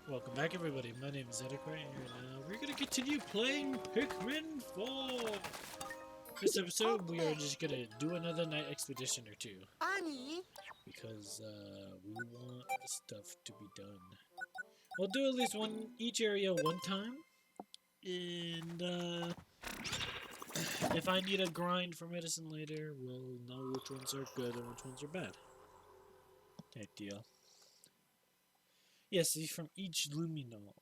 Welcome back, everybody. My name is Edekray, and we're gonna continue playing Pikmin 4. This episode, we are just gonna do another night expedition or two because we want the stuff to be done. We'll do at least one each area one time, and if I need a grind for medicine later, we'll know which ones are good and which ones are bad. Type deal. Yes, he's from each luminol.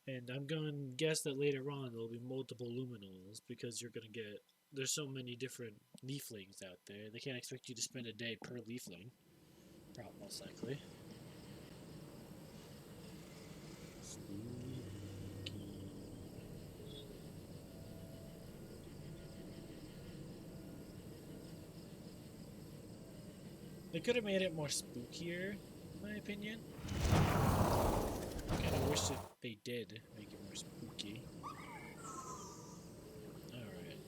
And I'm going to guess that later on there'll be multiple luminols because you're going to get... There's so many different leaflings out there. They can't expect you to spend a day per leafling. Probably, most likely. They could have made it more spookier, in my opinion. I kind of wish that they did make it more spooky. Alright.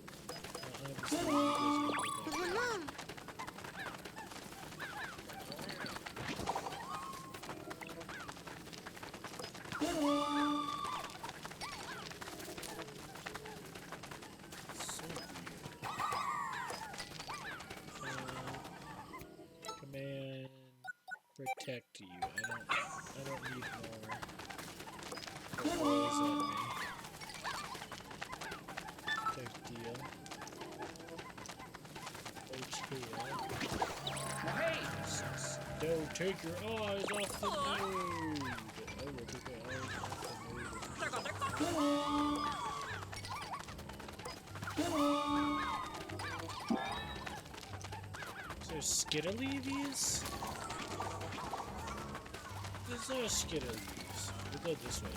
Command protect you. I don't need more controls on me. Type deal. Hey! Don't take your eyes off the node. I will take your eyes off the node. Is there Skittleevies? Is there Skittleevies? We'll go this way.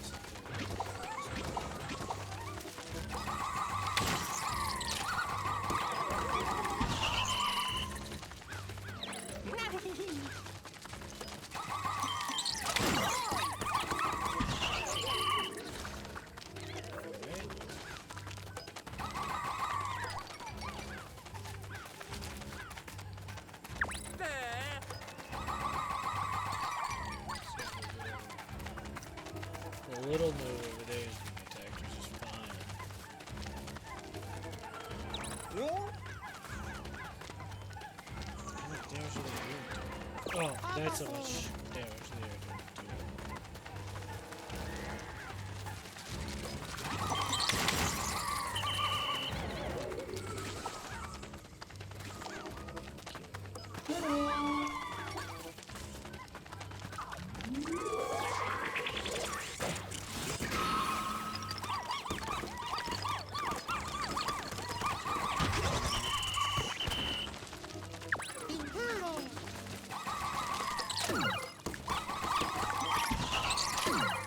The little node over there is being attacked, which is fine. How much damage are they doing? Oh, that's how much damage they are doing.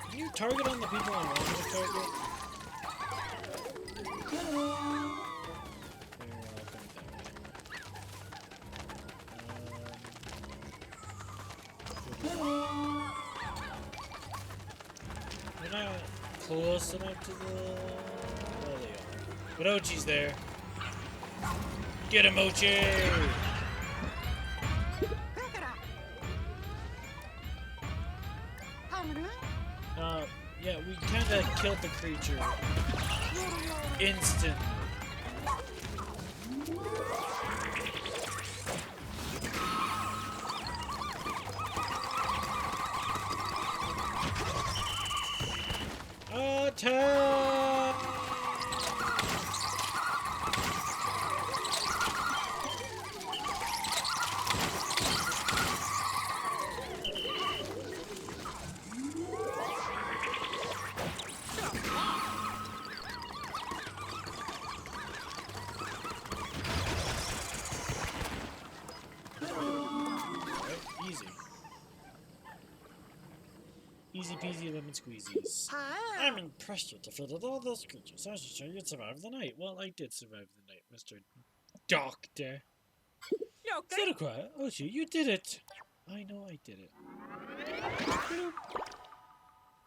Can you target on the people I want you to target? They're not close enough to the... Well, they are. But Ochi's there. Get him, Ochi! Yeah, we kinda killed the creature. Instant. Attack! Easy. Easy peasy lemon squeezies. I'm impressed you defeated all those creatures. I should show you'd survive the night. Well, I did survive the night, Mr. Doctor. Sit quiet. Ochi, you did it. I know I did it.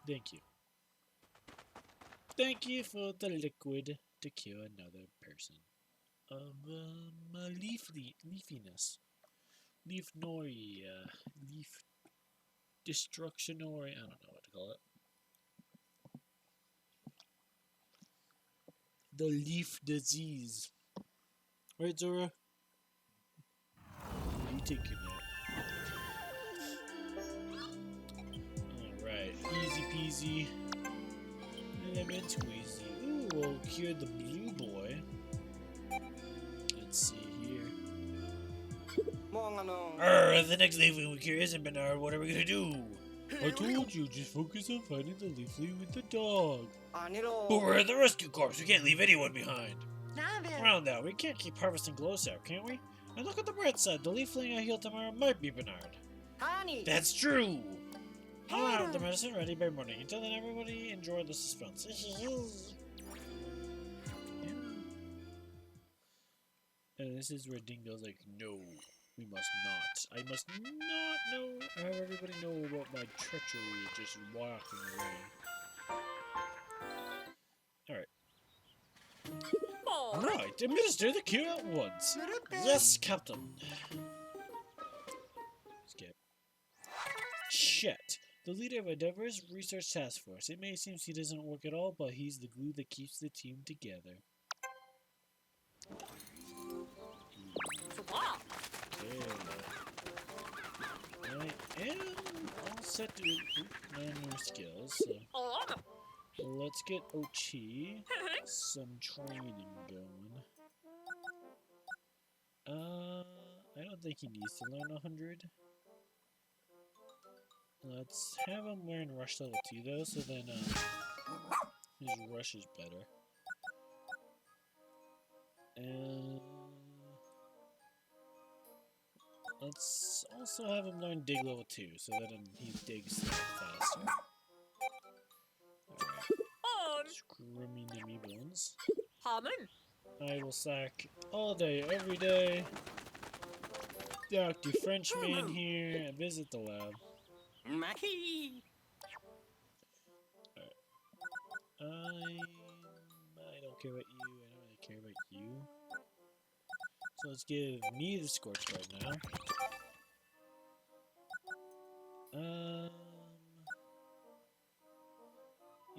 Thank you. Thank you for the liquid to kill another person. Leafiness. Leaf nori, leaf destruction nori, I don't know call it. The leaf disease. Right, Zora? You take your nap. Alright, easy peasy. Lemon squeezy. Ooh, we'll cure the blue boy. Let's see here. The next leafling we cure isn't Bernard. What are we gonna do? I told you, just focus on finding the leafling with the dog. But we're the rescue corps. We can't leave anyone behind. Well, now, we can't keep harvesting glow sap, can we? And look at the bright side. The leafling I heal tomorrow might be Bernard. That's true. I'll have the medicine ready by morning. Until then, everybody enjoy the suspense. And this is where Dingo's like, no, we must not. I must not know. Have everybody know about my treachery just walking away. Alright. Right, administer the cure at once. Yes, Captain. Skip. Shit. The leader of a diverse research task force. It may seem he doesn't work at all, but he's the glue that keeps the team together. Okay. I am all set to learn new skills, so let's get Ochi some training going. I don't think he needs to learn 100. Let's have him learn Rush level 2 though, so then his Rush is better. And let's also have him learn Dig level 2, so that he digs faster. Alright. Scrummy nimmy bones. I will sack all day, every day. Dr. Frenchman here and visit the lab. Alright. I don't care about you, I don't really care about you. So let's give me the Scorch Guard now.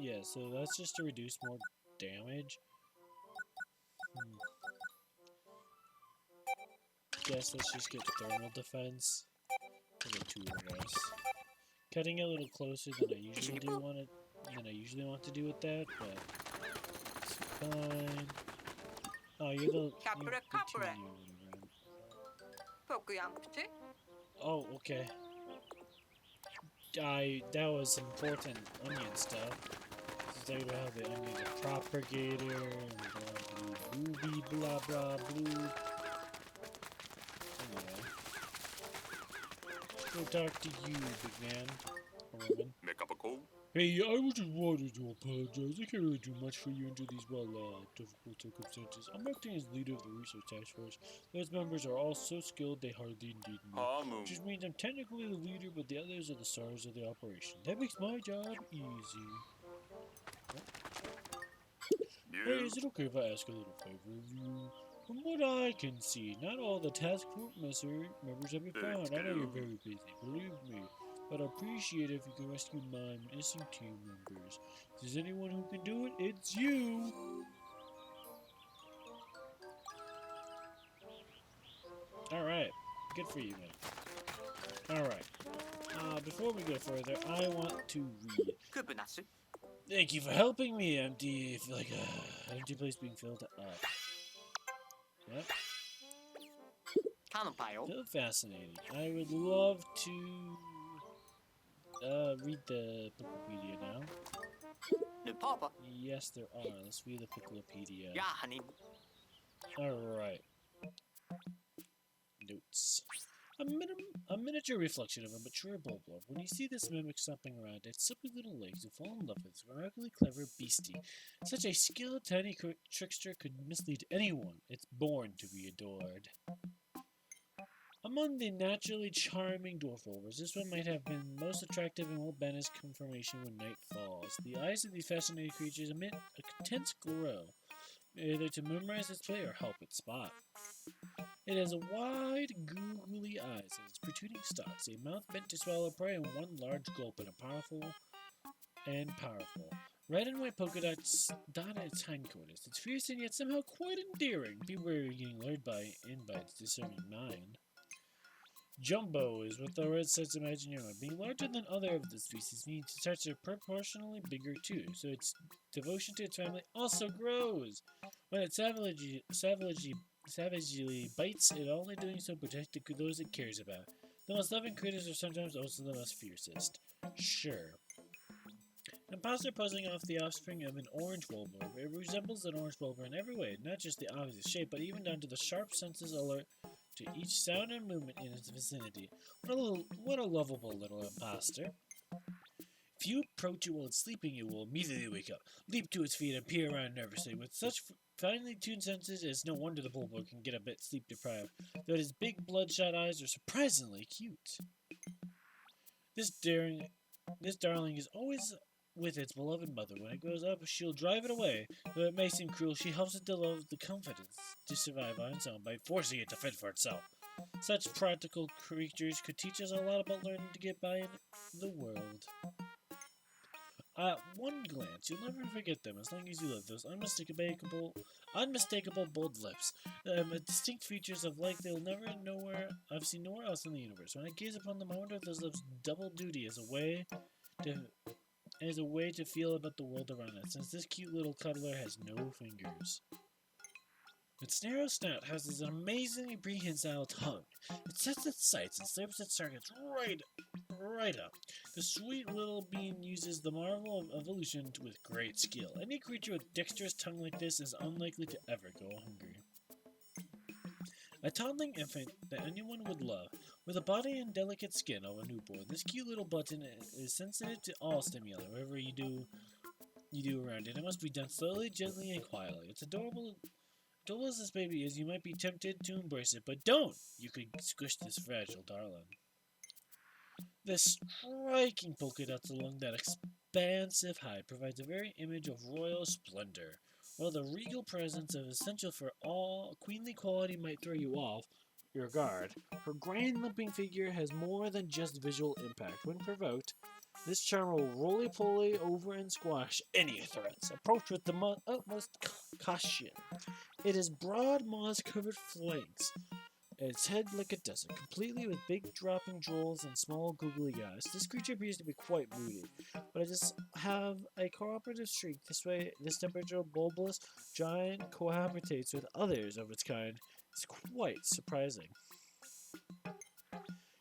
Yeah, so that's just to reduce more damage. Guess let's just get thermal defense for the two of us. Cutting it a little closer than I usually want to do with that, but it's fine. Oh, you're the Oh, okay. That was important onion stuff. They would have the onion propagator and blah blah blue. Anyway. Go talk to you, big man. Or woman. Make up a call. Hey, I just wanted to apologize. I can't really do much for you under these, difficult circumstances. I'm acting as leader of the research task force. Those members are all so skilled they hardly need me. Which just means I'm technically the leader, but the others are the stars of the operation. That makes my job easy. Hey, is it okay if I ask a little favor of you? From what I can see, not all the task force members have been found. I know you're very busy, believe me. But I'd appreciate it if you can rescue my missing team members. If there's anyone who can do it, it's you! Alright. Good for you, man. Alright. Before we go further, I want to read. Thank you for helping me, empty place being filled up. Yep. So fascinating. I would love to read the piklopedia now. Yes, there are. Let's read the piklopedia. Alright. Notes. A miniature reflection of a mature bulblub. When you see this mimic stomping around its slippery little legs, you fall in love with this remarkably clever beastie. Such a skilled tiny trickster could mislead anyone. It's born to be adored. Among the naturally charming dwarf wolvers, this one might have been most attractive and will bend his conformation when night falls. The eyes of these fascinating creatures emit a intense glow, either to memorize its play or help it spot. It has wide, googly eyes and its protruding stalks, a mouth meant to swallow prey, and one large gulp, and a powerful and powerful. Red and white polka dots dot its hindquarters. It's fierce and yet somehow quite endearing. Beware you're getting lured by its discerning mind. Jumbo is what the red says imagine your mind. Being larger than other of the species means its hearts are proportionally bigger too, so its devotion to its family also grows. When it savagely bites, it only doing so to protect those it cares about. The most loving critters are sometimes also the most fiercest. Sure. Imposter puzzling off the offspring of an orange wolver. It resembles an orange wolver in every way, not just the obvious shape, but even down to the sharp senses alert to each sound and movement in its vicinity. What a lovable little imposter. If you approach it while it's sleeping, it will immediately wake up, leap to its feet, and peer around nervously. With such finely tuned senses, it's no wonder the bulldog can get a bit sleep deprived, though its big bloodshot eyes are surprisingly cute. This darling is always with its beloved mother. When it grows up, she'll drive it away. Though it may seem cruel, she helps it develop the confidence to survive on its own by forcing it to fend for itself. Such practical creatures could teach us a lot about learning to get by in the world. At one glance, you'll never forget them as long as you live. Those unmistakable bold lips, distinct features of like I've seen nowhere else in the universe. When I gaze upon them, I wonder if those lips double duty as a way to feel about the world around us, since this cute little cuddler has no fingers. Its narrow snout houses an amazingly prehensile tongue. It sets its sights and slurps its targets right up. The sweet little being uses the marvel of evolution with great skill. Any creature with dexterous tongue like this is unlikely to ever go hungry. A toddling infant that anyone would love, with a body and delicate skin of a newborn. This cute little button is sensitive to all stimuli, wherever you do around it. It must be done slowly, gently, and quietly. It's adorable as this baby is, you might be tempted to embrace it, but don't! You could squish this fragile darling. The striking polka dots along that expansive hide provides a very image of royal splendor. While the regal presence is essential for all queenly quality might throw you off your guard, her grand limping figure has more than just visual impact. When provoked, this charm will roly-poly over and squash any threats. Approach with the utmost caution. It has broad moss-covered flanks, its head like a desert, completely with big dropping jewels and small googly eyes. This creature appears to be quite moody, but it does have a cooperative streak. This temperature bulbous giant cohabitates with others of its kind. It's quite surprising.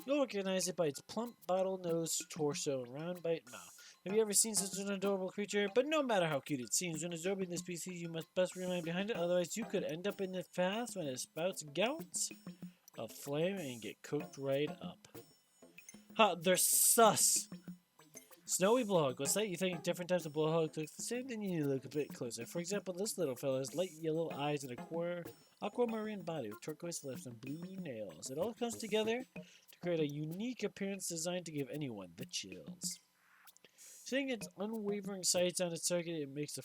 You'll recognize it by its plump bottle-nosed torso and round bite mouth. Have you ever seen such an adorable creature? But no matter how cute it seems, when absorbing this species, you must best remain behind it, otherwise you could end up in its path when it spouts gouts of flame and get cooked right up. Ha! They're sus! Snowy blowhog. What's that? You think different types of blowhogs look the same? Then you need to look a bit closer. For example, this little fella has light yellow eyes and aquamarine body with turquoise lips and blue nails. It all comes together to create a unique appearance designed to give anyone the chills. Seeing its unwavering sights on its target, it makes the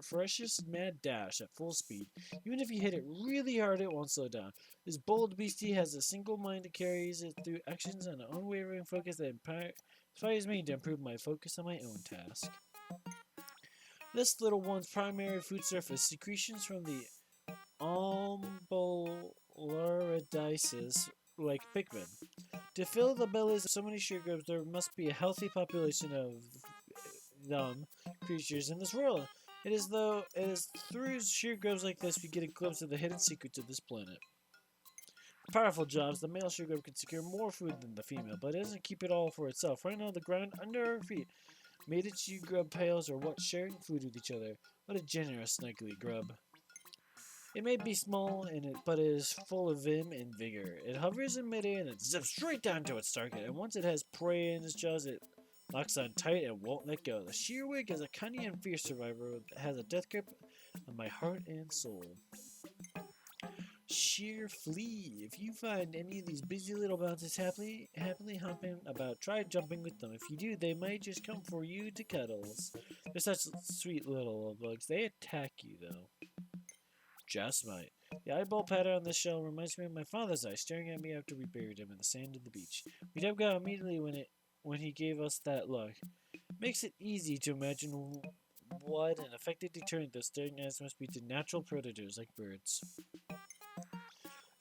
freshest mad dash at full speed. Even if you hit it really hard, it won't slow down. This bold beastie has a single mind that carries it through actions and an unwavering focus that inspires me to improve my focus on my own task. This little one's primary food source is secretions from the Umbellaridices, like Pikmin. To fill the bellies of so many sugar grubs, there must be a healthy population of them creatures in this world. It is through sheer grubs like this we get a glimpse of the hidden secrets of this planet. Powerful jobs, the male sheer grub can secure more food than the female, but it doesn't keep it all for itself. Right now, the ground under our feet, mated sheer grub pails are what sharing food with each other. What a generous, snuggly grub. It may be small, but it is full of vim and vigor. It hovers in midair and it zips straight down to its target, and once it has prey in its jaws, it locks on tight and won't let go. The shearwig is a cunning and fierce survivor that has a death grip on my heart and soul. Sheer flea. If you find any of these busy little bounces happily hopping about, try jumping with them. If you do, they might just come for you to cuddles. They're such sweet little bugs. They attack you, though. Just might. The eyeball pattern on this shell reminds me of my father's eye staring at me after we buried him in the sand of the beach. We ducked out immediately when he gave us that look. Makes it easy to imagine what an effective deterrent those staring eyes must be to natural predators like birds.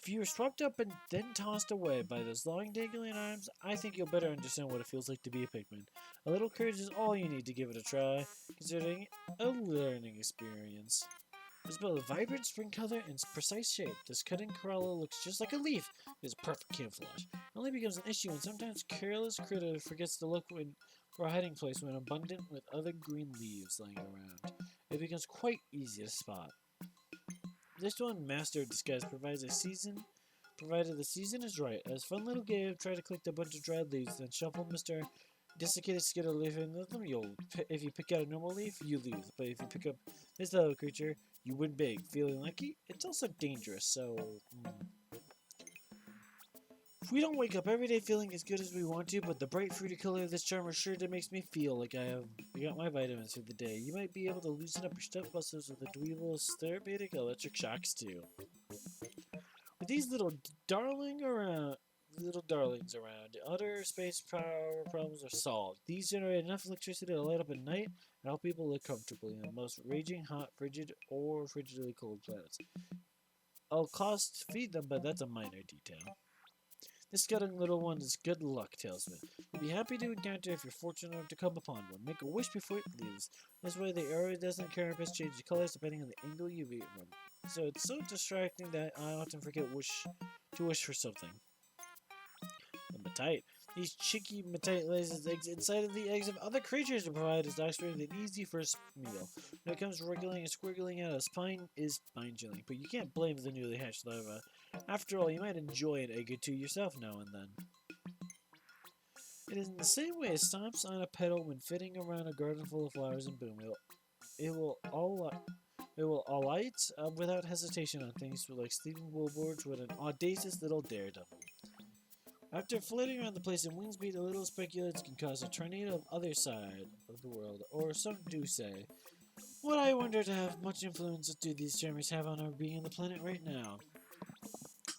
If you were swept up and then tossed away by those long dangling arms, I think you'll better understand what it feels like to be a Pikmin. A little courage is all you need to give it a try, considering a learning experience. It's built with vibrant spring color and precise shape. This cutting corolla looks just like a leaf. It is perfect camouflage. It only becomes an issue when sometimes careless critter forgets to look for a hiding place when abundant with other green leaves lying around. It becomes quite easy to spot. This one, Master of Disguise, provided the season is right. As fun little game, try to collect a bunch of dried leaves, then shuffle Mr. Desiccated Skittle leaf in with them. If you pick out a normal leaf, you lose. But if you pick up this little creature, you win big. Feeling lucky? It's also dangerous, so... If we don't wake up every day feeling as good as we want to, but the bright fruity color of this charmer sure makes me feel like I got my vitamins for the day. You might be able to loosen up your stuffed muscles with the dweeble therapeutic electric shocks too. With these little darlings around, outer space power problems are solved. These generate enough electricity to light up at night and help people live comfortably on the most raging hot, frigid, or frigidly cold planets. I'll cost to feed them, but that's a minor detail. This scutting little one is good luck, Tailsman. You'll be happy to encounter if you're fortunate enough to come upon one. Make a wish before it leaves. This way the iridescent carapace changes colors depending on the angle you view it from. So it's so distracting that I often forget to wish for something. The Matite. These cheeky Matite lays its eggs inside of the eggs of other creatures to provide its offspring with an easy first meal. When it comes wriggling and squiggling out, a spine is spine-chilling, but you can't blame the newly hatched larva. After all, you might enjoy an egg or two yourself now and then. It is in the same way as stomps on a petal when fitting around a garden full of flowers in bloom. It will alight without hesitation on things like sleeping billboards with an audacious little daredevil. After floating around the place in wind speed, a little speculates can cause a tornado of other side of the world, or some do say. Would I wonder to have much influence do these charmers have on our being on the planet right now?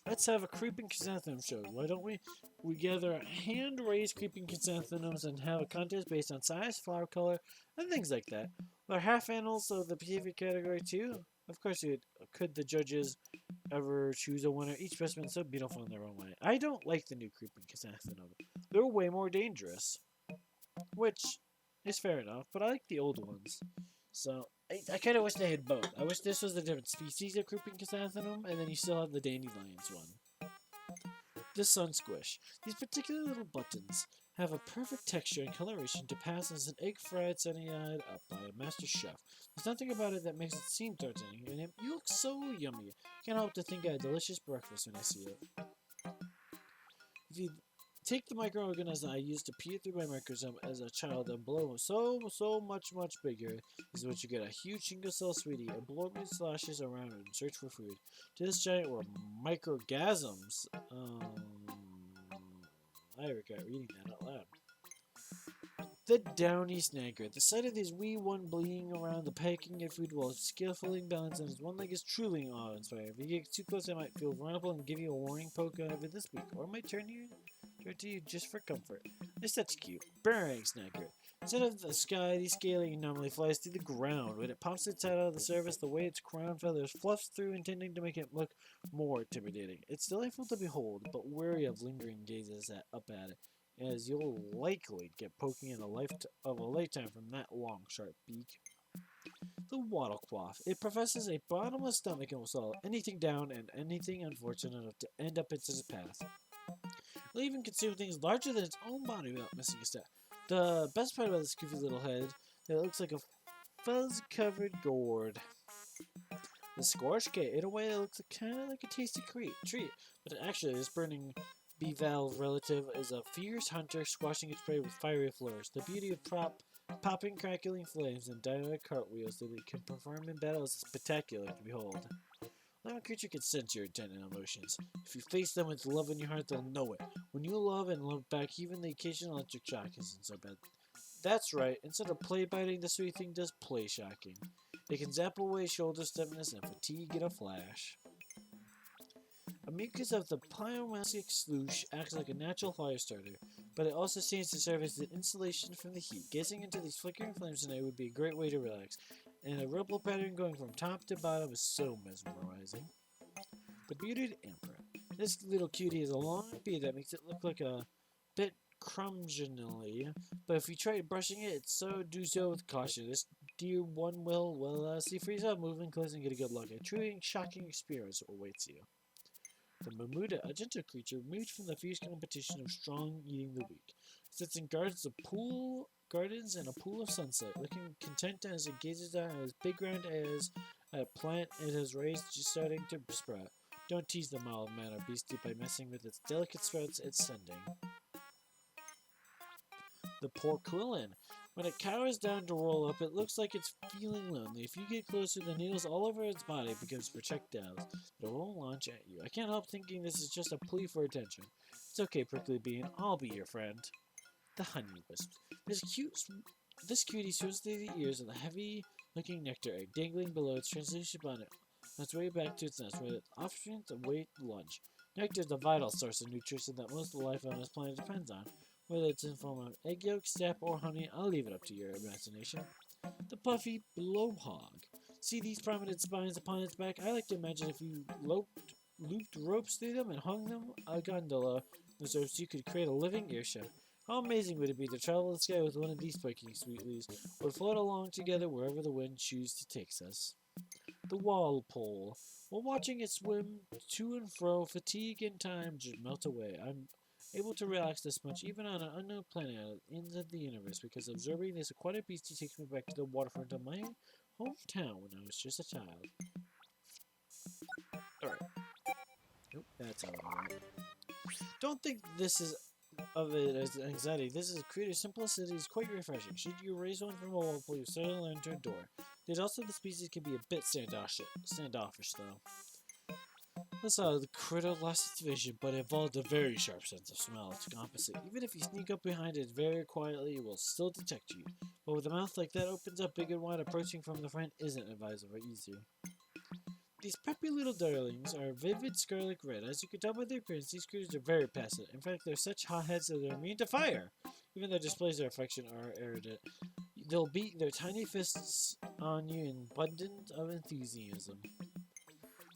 Let's have a creeping chrysanthemum show, why don't we? We gather hand-raised creeping chrysanthemums and have a contest based on size, flower color, and things like that. We're half animals, so the behavior category too. Of course, could the judges ever choose a winner? Each specimen is so beautiful in their own way. I don't like the new creeping chrysanthemum. They're way more dangerous, which is fair enough, but I like the old ones. So, I kind of wish they had both. I wish this was a different species of creeping chrysanthemum, and then you still have the dandelions one. The sun squish. These particular little buttons have a perfect texture and coloration to pass as an egg fried sunny-eyed up by a master chef. There's nothing about it that makes it seem threatening, and it looks so yummy. Can't help to think of a delicious breakfast when I see it. If you take the microorganism I used to peer through my microscope as a child and blow so much bigger, is what you get: a huge single cell sweetie and blow me slashes around in search for food. To this giant were microgasms. I regret reading that out loud. The downy snagger. The sight of this wee one bleeding around the packing of food while skillfully balanced on his one leg is truly awe-inspiring. If you get too close, I might feel vulnerable and give you a warning poke over this week, or I might turn to you just for comfort. It's such cute. Boomerang snagger. Instead of the sky, the scaly normally flies to the ground. When it pops its head out of the surface, the way its crown feathers fluffs through, intending to make it look more intimidating. It's delightful to behold, but wary of lingering gazes up at it, as you'll likely get poking in a lifetime from that long, sharp beak. The wattlequaff. It professes a bottomless stomach and will swallow anything down and anything unfortunate enough to end up in its path. It'll even consume things larger than its own body without missing a step. The best part about this goofy little head, that it looks like a fuzz-covered gourd. The squash cake, in a way, it looks kind of like a tasty treat, but actually, this burning bivalve relative is a fierce hunter squashing its prey with fiery flourish. The beauty of popping, crackling flames and dynamite cartwheels that it can perform in battle is spectacular to behold. Living creature can sense your intent and emotions. If you face them with love in your heart, they'll know it. When you love and love back, even the occasional electric shock isn't so bad. That's right, instead of play biting, the sweet thing does play shocking. It can zap away shoulder stiffness and fatigue in a flash. A mucus of the pyromasic sloosh acts like a natural fire starter, but it also seems to serve as an insulation from the heat. Gazing into these flickering flames tonight would be a great way to relax, and a ripple pattern going from top to bottom is so mesmerizing. The bearded emperor. This little cutie has a long beard that makes it look like a bit crumgingly, but if you try brushing it, do so with caution. This dear one will see for yourself, moving close and get a good look. A truly shocking experience awaits you. The Mamuda, a gentle creature, removed from the fierce competition of strong eating the weak, sits and guards the pool gardens in a pool of sunset, looking content as it gazes down at as big round as a plant it has raised just starting to sprout. Don't tease the mild-mannered beastie by messing with its delicate sprouts it's sending. The poor Quillin. When it cowers down to roll up, it looks like it's feeling lonely. If you get closer, the needles all over its body becomes projectiles that will launch at you. I can't help thinking this is just a plea for attention. It's okay, Prickly Bean. I'll be your friend. The honey wisp. This cutie swims through the ears of the heavy-looking nectar egg dangling below its translucent bonnet on its way back to its nest, where its offspring await lunch. Nectar is a vital source of nutrition that most of the life on this planet depends on. Whether it's in form of egg yolk, sap, or honey, I'll leave it up to your imagination. The puffy blowhog. See these prominent spines upon its back? I like to imagine if you looped ropes through them and hung them a gondola, those ropes you could create a living airship. How amazing would it be to travel the sky with one of these spiky sweetlies, or float along together wherever the wind chooses to take us? The walpole. While watching it swim to and fro, fatigue and time just melt away. I'm able to relax this much even on an unknown planet at the end of the universe because observing this aquatic beastie takes me back to the waterfront of my hometown when I was just a child. Alright. Nope, that's alright. Don't think this is of it as anxiety. This is creative simplicity is quite refreshing. Should you raise one from a walpole, you settle into a door. There's also the species can be a bit standoffish though. The critter lost its vision, but evolved a very sharp sense of smell. Its opposite. Even if you sneak up behind it very quietly, it will still detect you. But with a mouth like that opens up big and wide, approaching from the front isn't advisable or easy. These peppy little darlings are vivid scarlet red. As you can tell by their appearance, these critters are very passive. In fact, they're such hotheads that they're immune to fire. Even their displays of affection are erudite. They'll beat their tiny fists on you in abundance of enthusiasm.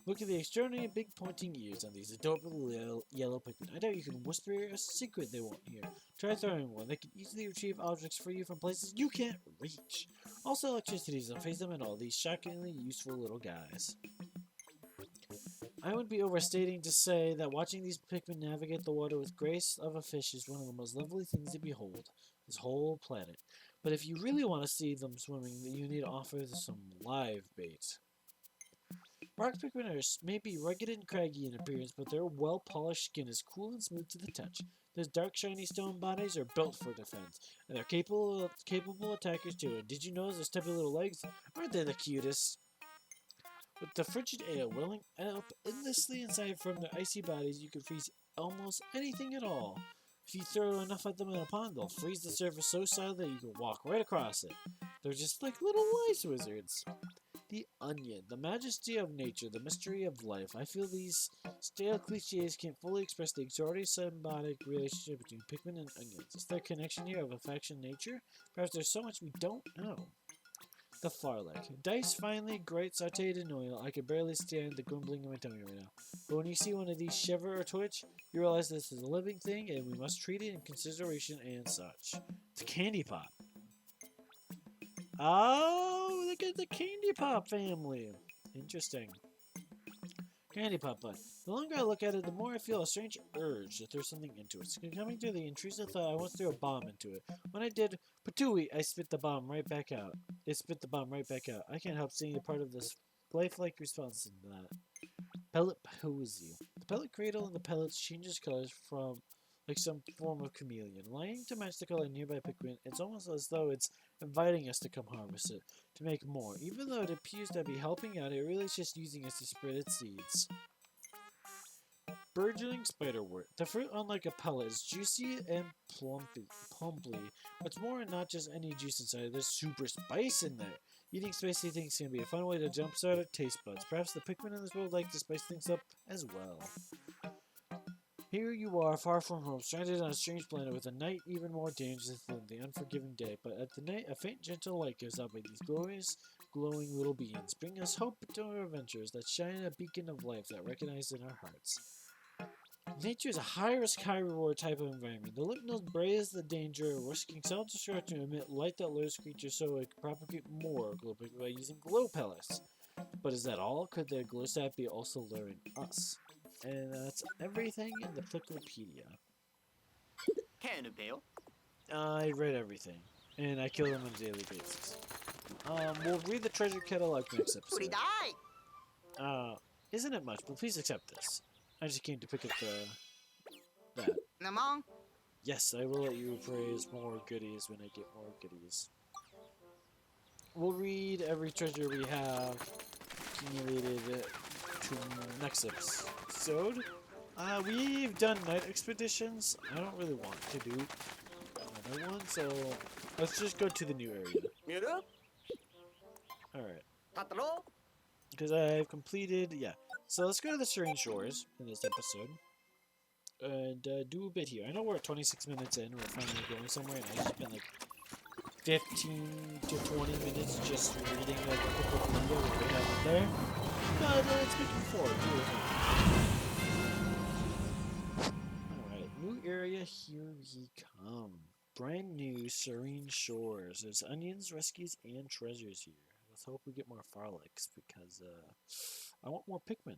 Look at the extraordinary big pointing ears on these adorable yellow Pikmin. I doubt you can whisper a secret they won't hear. Try throwing one. They can easily retrieve objects for you from places you can't reach. Also, electricity doesn't phase them at all. These shockingly useful little guys. I would be overstating to say that watching these Pikmin navigate the water with grace of a fish is one of the most lovely things to behold. This whole planet. But if you really want to see them swimming, you need to offer some live bait. Rock Pikmin may be rugged and craggy in appearance, but their well-polished skin is cool and smooth to the touch. Those dark, shiny stone bodies are built for defense, and they're capable attackers too. And did you notice those stubby little legs? Aren't they the cutest? With the frigid air welling up endlessly inside from their icy bodies, you can freeze almost anything at all. If you throw enough at them in a pond, they'll freeze the surface so solid that you can walk right across it. They're just like little ice wizards. The onion, the majesty of nature, the mystery of life. I feel these stale cliches can't fully express the extraordinary symbiotic relationship between Pikmin and onions. Is there a connection here of affection and nature? Perhaps there's so much we don't know. The Farlek. Diced finely, great sauteed in oil. I can barely stand the grumbling in my tummy right now. But when you see one of these shiver or twitch, you realize this is a living thing and we must treat it in consideration and such. The Candy Pop. Oh, look at the Candy Pop family. Interesting. Candy Pop Bud. The longer I look at it, the more I feel a strange urge to throw something into it. Coming to the intrusive thought, I once threw a bomb into it. When I did, patooey, I spit the bomb right back out. It spit the bomb right back out. I can't help seeing a part of this lifelike response to that. Pellet Posy. The pellet cradle and the pellets changes colors from like some form of chameleon. Lying to match the color of nearby Pikmin, it's almost as though it's inviting us to come harvest it, to make more. Even though it appears to be helping out, it really is just using us to spread its seeds. Burgeoning spiderwort. The fruit, unlike a pellet, is juicy and plumpy. What's more, not just any juice inside, there's super spice in there. Eating spicy things can be a fun way to jumpstart our taste buds. Perhaps the Pikmin in this world like to spice things up as well. Here you are, far from home, stranded on a strange planet with a night even more dangerous than the unforgiving day. But at the night, a faint, gentle light goes out by these glorious, glowing little beings, bringing us hope to our adventures that shine a beacon of life that recognizes in our hearts. Nature is a high-risk, high-reward type of environment. The lymph nodes braze the danger, risking self-destruction to emit light that lures creatures so it can propagate more glowing by using glow pellets. But is that all? Could the glow sap be also luring us? And that's everything in the piklopedia. I read everything, and I kill them on a daily basis. We'll read the treasure catalog next episode. Isn't it much, but please accept this. I just came to pick up that. Yes, I will let you praise more goodies when I get more goodies. We'll read every treasure we have accumulated to next episode. We've done night expeditions. I don't really want to do another one, so let's just go to the new area. Alright. Because I've completed, yeah. So let's go to the Serene Shores in this episode. And do a bit here. I know we're at 26 minutes in. We're finally going somewhere, and I spent like 15 to 20 minutes just reading the video that we have there. But let's get forward. Alright, new area, here we come. Brand new Serene Shores. There's onions, rescues, and treasures here. Let's hope we get more Farlicks because I want more Pikmin.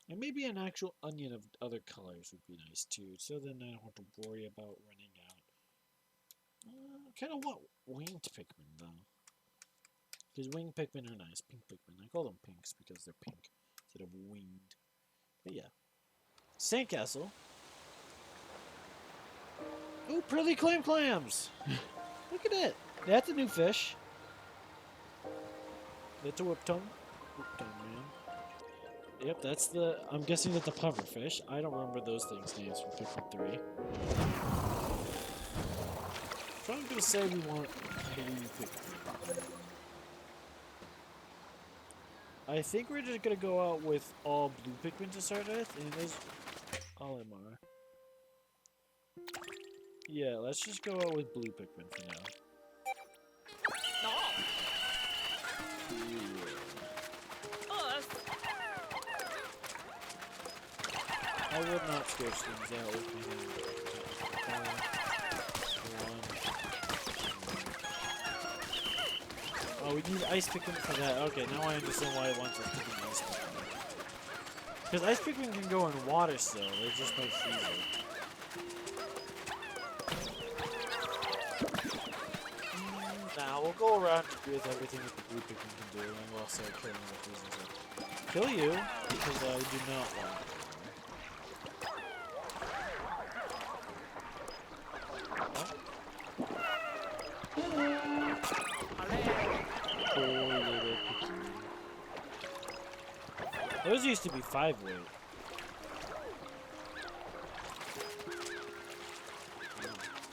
And maybe an actual onion of other colors would be nice too, so then I don't have to worry about running out. I kind of want winged Pikmin though. Because winged Pikmin are nice. Pink Pikmin. I call them pinks because they're pink instead of winged. But yeah. Sandcastle. Ooh, pearly clams! Look at it! That's a new fish. That's a whip tongue. Whip tongue, man. Yep, that's the... I'm guessing that's the pufferfish. I don't remember those things' names from Pikmin 3. So I'm gonna say we want blue Pikmin. I think we're just gonna go out with all blue Pikmin to start with, and there's all MR. Yeah, let's just go out with blue Pikmin for now. I would not switch things out with me. Oh, we need Ice Pikmin for that. Okay, now I understand why it wants us to be Ice Pikmin. Because Ice Pikmin can go in water still, there's just no freezer. Nah, we'll go around with everything that the blue Pikmin can do, and then we'll start killing the freezers. Kill you, because I do not want it. Those used to be 5 weight.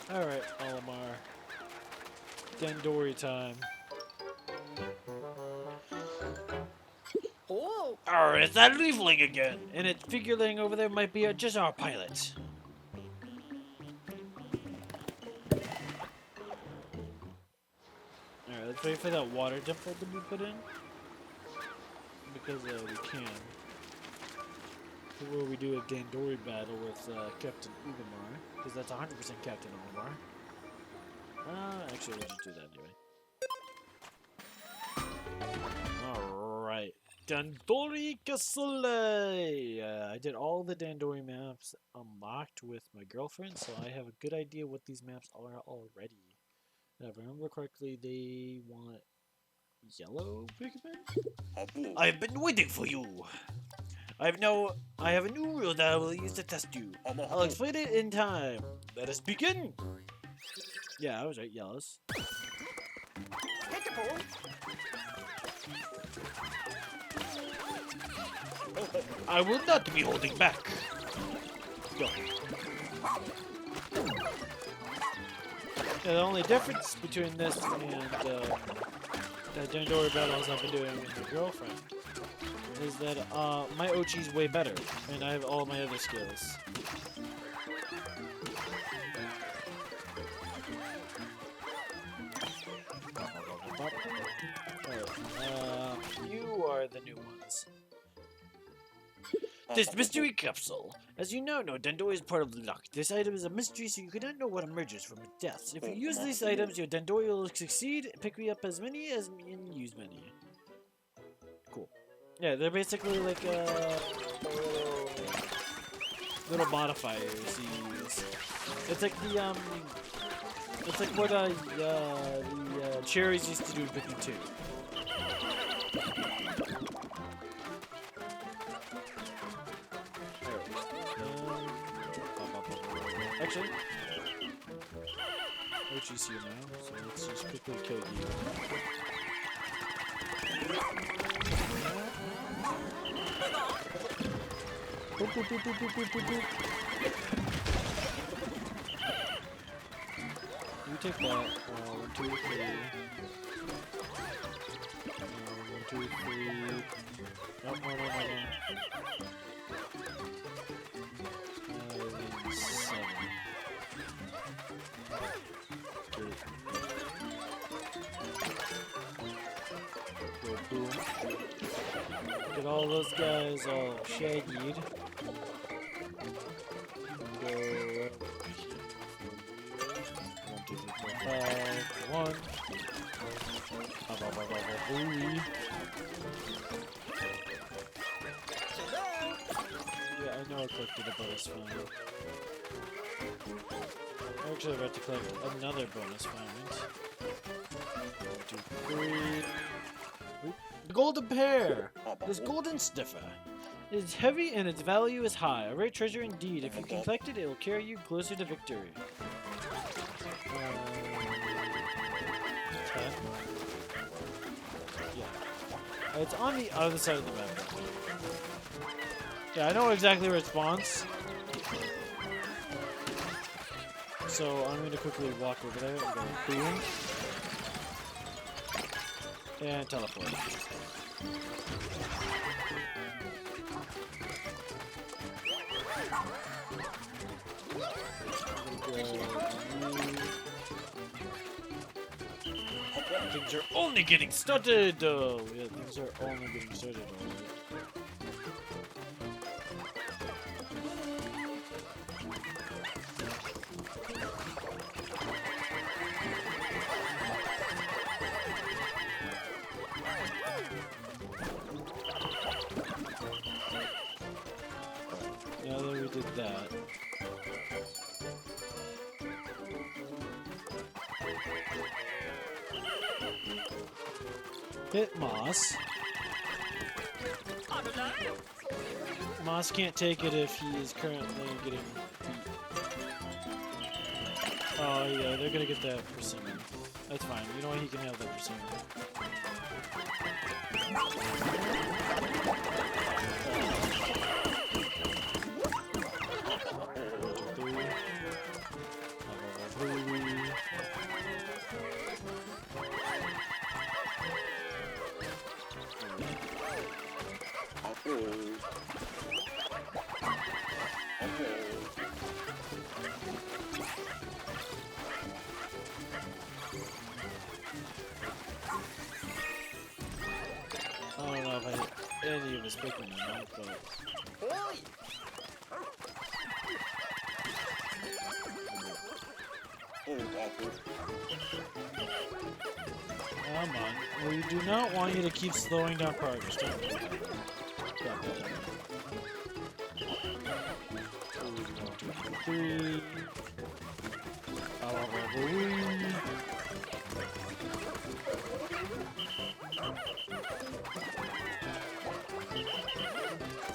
Alright, Olimar. Dandori time. Oh! Alright, it's that leafling again! And its figurine over there might be just our pilot. Alright, let's wait for that water temple to be put in. Because we can. Where we do a Dandori battle with Captain Ugamar. Because that's 100% Captain Ugamar. Actually, we'll just do that anyway. Alright. Dandori Castle! I did all the Dandori maps unlocked with my girlfriend, so I have a good idea what these maps are already. If I remember correctly, they want yellow Pikmin? I've been waiting for you! I have a new rule that I will use to test you. I'll explain it in time. Let us begin! Yeah, I was right, yellows. I will not be holding back. Go. Yeah, the only difference between this and dandori battles I've been doing with my girlfriend is that my Ochi's way better, and I have all my other skills. Alright, you are the new ones. This mystery capsule. As you now know, Dandori is part of luck. This item is a mystery, so you cannot know what emerges from its deaths. If you use these items, your Dandori will succeed. Pick me up as many as and use many. Cool. Yeah, they're basically like little modifiers you use. It's like the it's like what the cherries used to do in Pikmin 2. Actually, Ochi's here now, so let's just quickly kill you. Boop, boop, boop, boop, boop, boop, boop. You take that. 1, 2, 3. 1, 2, 3. No, no, no, no, no. 7. Go boom. Get all those guys all shaggied. Go over here. 1, 2, 3, 4, 5. 1. Yeah, I know I collected a bonus find. I'm actually about to collect another bonus find. 1, 2, 3. Oop. The golden pear! This golden sniffer. It is heavy and its value is high. A rare treasure indeed. If you can collect it, it will carry you closer to victory. 10. Yeah. It's on the other side of the map. Yeah, I know exactly where it spawns. So I'm going to quickly walk over there and go boom. And teleport. Things are only getting started! Yeah, things are only getting started. Now that we did that. Hit Moss. Moss can't take it if he is currently getting beat. Oh yeah, they're gonna get that persimmon. That's fine. You know what? He can have that persimmon. I don't know if I hit any of his Pikmin or not, but... Come on. We do not want you to keep slowing down progress. Don't do that. Drop that down. 2, 3.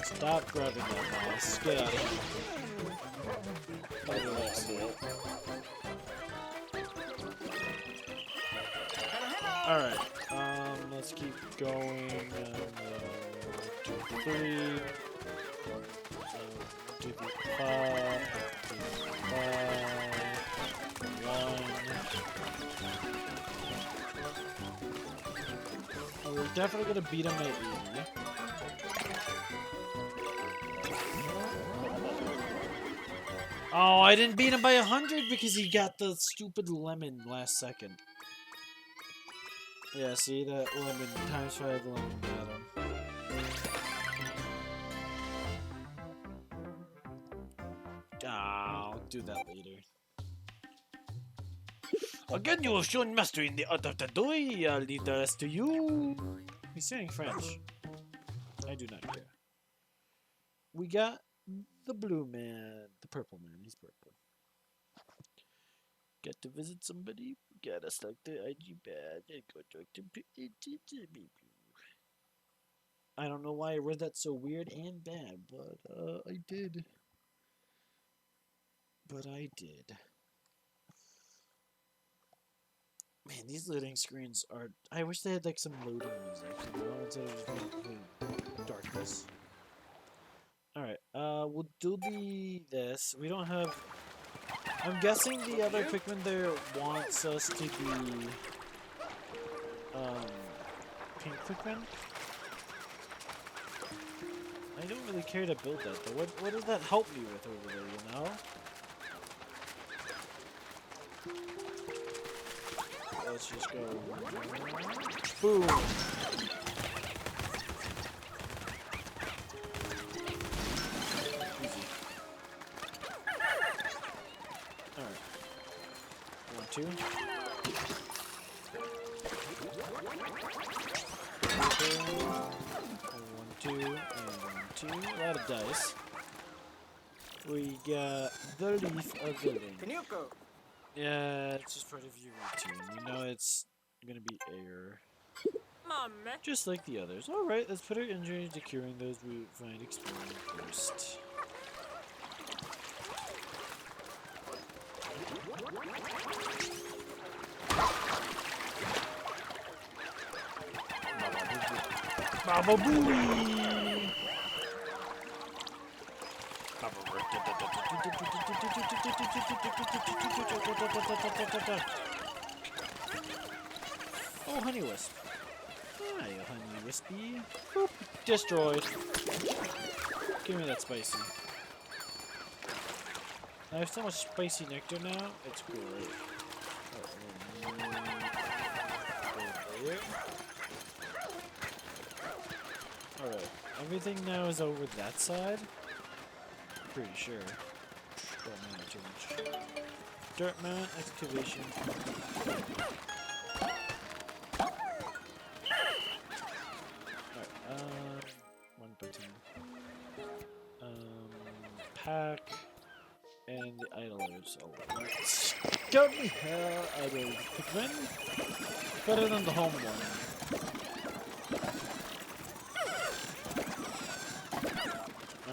Stop grabbing that mouse. Get out of here. Alright, let's keep going. 2, 3. 2, 3, 5. 1. we're definitely gonna beat him at 80. Oh, I didn't beat him by 100 because he got the stupid lemon last second. Yeah, see that lemon times 5 lemon got him. I'll do that later. Again, you have shown mastery in the art of dandori. I'll leave the rest to you. He's saying French. I do not care. We got the blue man, the purple man. He's purple. Get to visit somebody. Gotta select the IG badge and go talk to. I don't know why I read that so weird and bad, but I did. But I did. Man, these loading screens are... I wish they had like some loading music, you know, instead of just being darkness. Alright, we'll do this. We don't have... I'm guessing the other Pikmin there wants us to be... pink Pikmin? I don't really care to build that though. What does that help me with over there, you know? Let's just go. Boom! Easy. Alright. 1, 2. 1, 2, and 1, 2. A lot of dice. We got the leaf of the link. Yeah, it's just part of your routine. You know it's gonna be air. Just like the others. Alright, let's put our injuries to curing those we find experience first. Baba Booey! Oh, honey wisp. Hi, honey wispy. Boop. Destroyed. Give me that spicy. I have so much spicy nectar now. It's great. Alright. Everything now is over that side. Pretty sure. Don't mind too much. Dirt mount, excavation. Alright, one button. Pack. And the idlers. Oh, let's get the hell out of Pikmin. Better than the home one.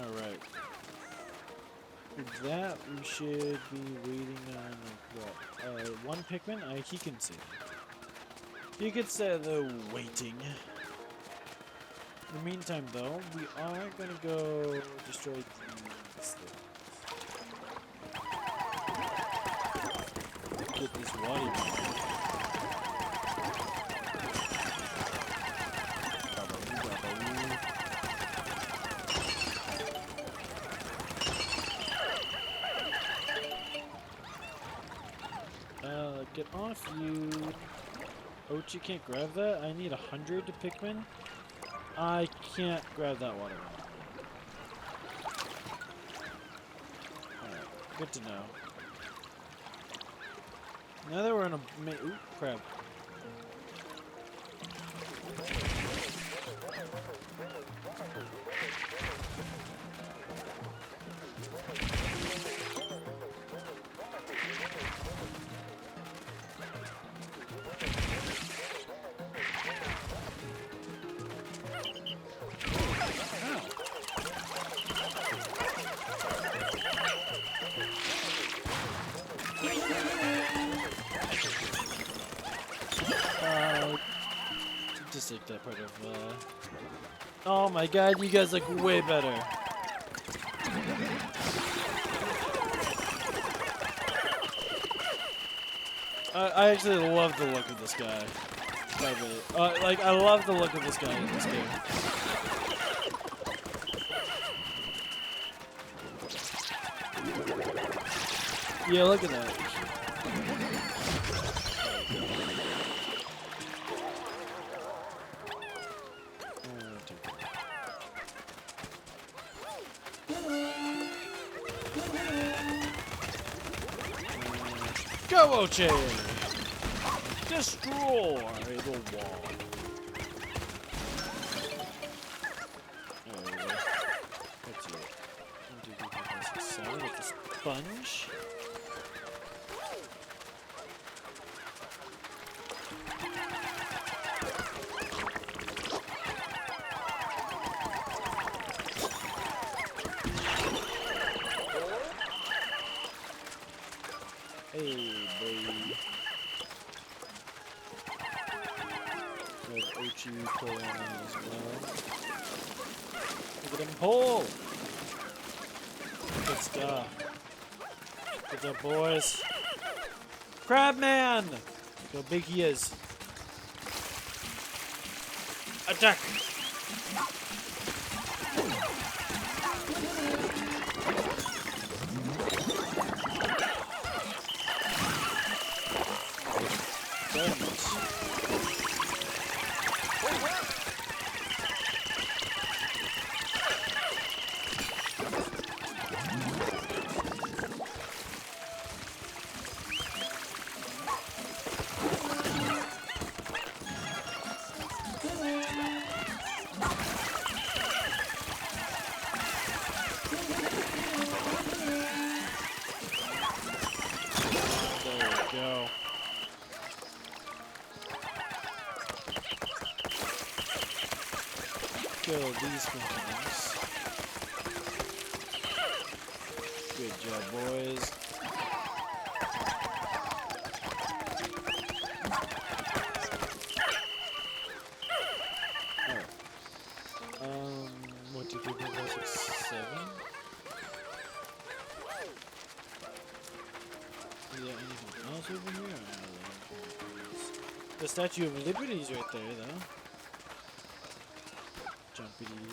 Alright. With that, we should be waiting on, like, what? One Pikmin? He can see. You could say they're waiting. In the meantime, though, we are gonna go destroy these things. Get this water. Get off you. Oh, you can't grab that? I need 100 to Pikmin. I can't grab that water. Alright, good to know. Now that we're in a... Ooh, crap. Just like that part of, Oh my god, you guys look way better. I actually love the look of this guy. Like, I love the look of this guy in this game. Yeah, look at that. Go, Chain! Destroy the wall. What's it? 1, 2, 3, 4, 5, 6, 7 with the sponge. Hey, boy. We have Ochi pull on as well. Look at him pull! Good stuff. Good job, boys. Crabman! Look how big he is. Attack! Go. Kill these things. Good job, boys. Alright. 1, 2, 3, 4, 5, 6, 7. Is there anything else over here? The Statue of Liberty is right there, though. Jumpity,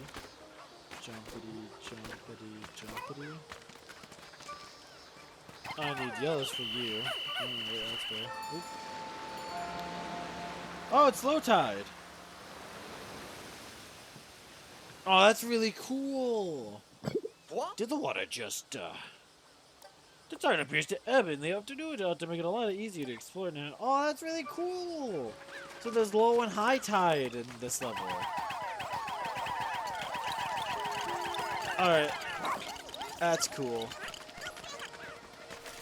jumpity, jumpity, jumpity. I need yellows for you. Wait, let's go. Oop. Oh, it's low tide. Oh, that's really cool. What? Did the water just, The tide appears to ebb in the afternoon to make it a lot easier to explore now. Oh, that's really cool. So there's low and high tide in this level. Alright. That's cool.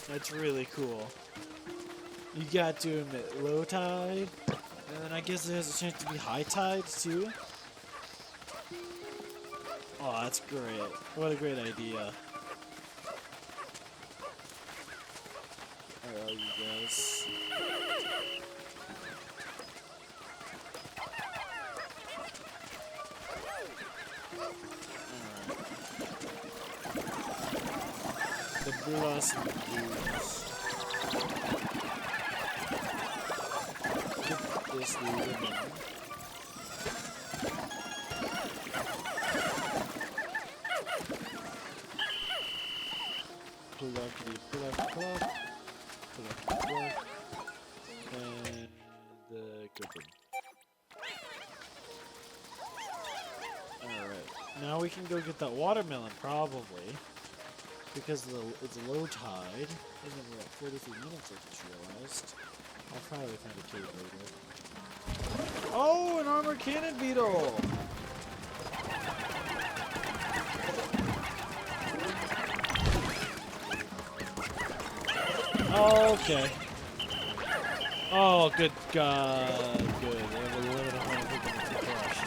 That's really cool. You got to admit low tide. And then I guess it has a chance to be high tide too. Oh, that's great. What a great idea. Where are you guys? The blossom blues. Get this lemon. Pluckity pluck pluck. Pluck pluck. And good one. Alright. Now we can go get that watermelon, probably. Because it's low tide. And then we're at 43 minutes, I just realized. I'll probably find a cave later. Oh, an armored cannon beetle! Okay. Oh, good God. Good. They have a limited amount of people to crush.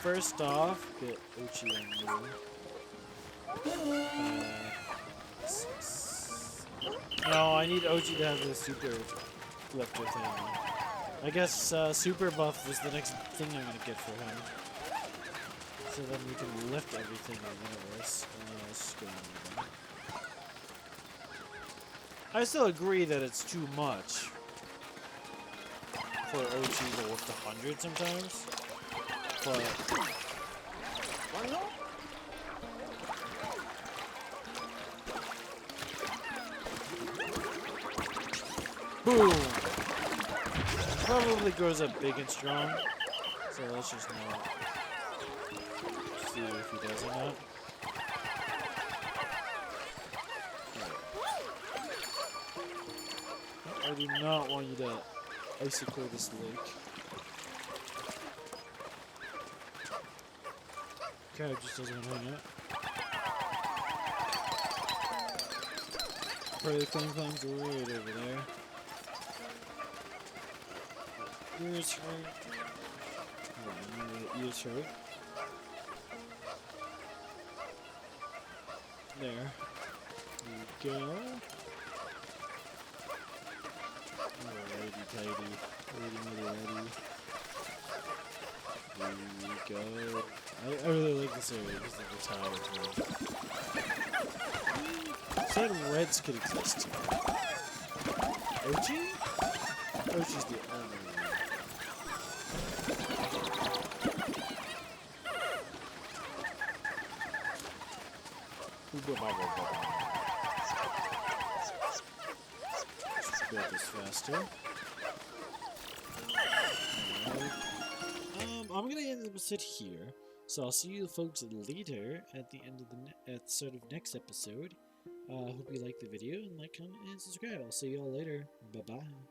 First off, get Uchi on you. No, I need Ochi to have the super lifter thing. I guess super buff is the next thing I'm gonna get for him. So then we can lift everything in the universe. Let's go on. I still agree that it's too much for Ochi to work to 100 sometimes. But boom! Probably grows up big and strong. So let's just not see if he does or not. I do not want you to icicle this lake. Okay, just doesn't want to hang out. Probably flame climbs right over there. Ears hurt. Oh, ears hurt. There. There we go. Alrighty tighty. Alrighty. There we go. I really like this area because of the towers. Said reds could exist. Ochi? Ochi's the only one. Let's build this faster. I'm gonna end the episode here. So I'll see you folks later at the end of the start of next episode. Hope you liked the video and like, comment, and subscribe. I'll see you all later. Bye bye.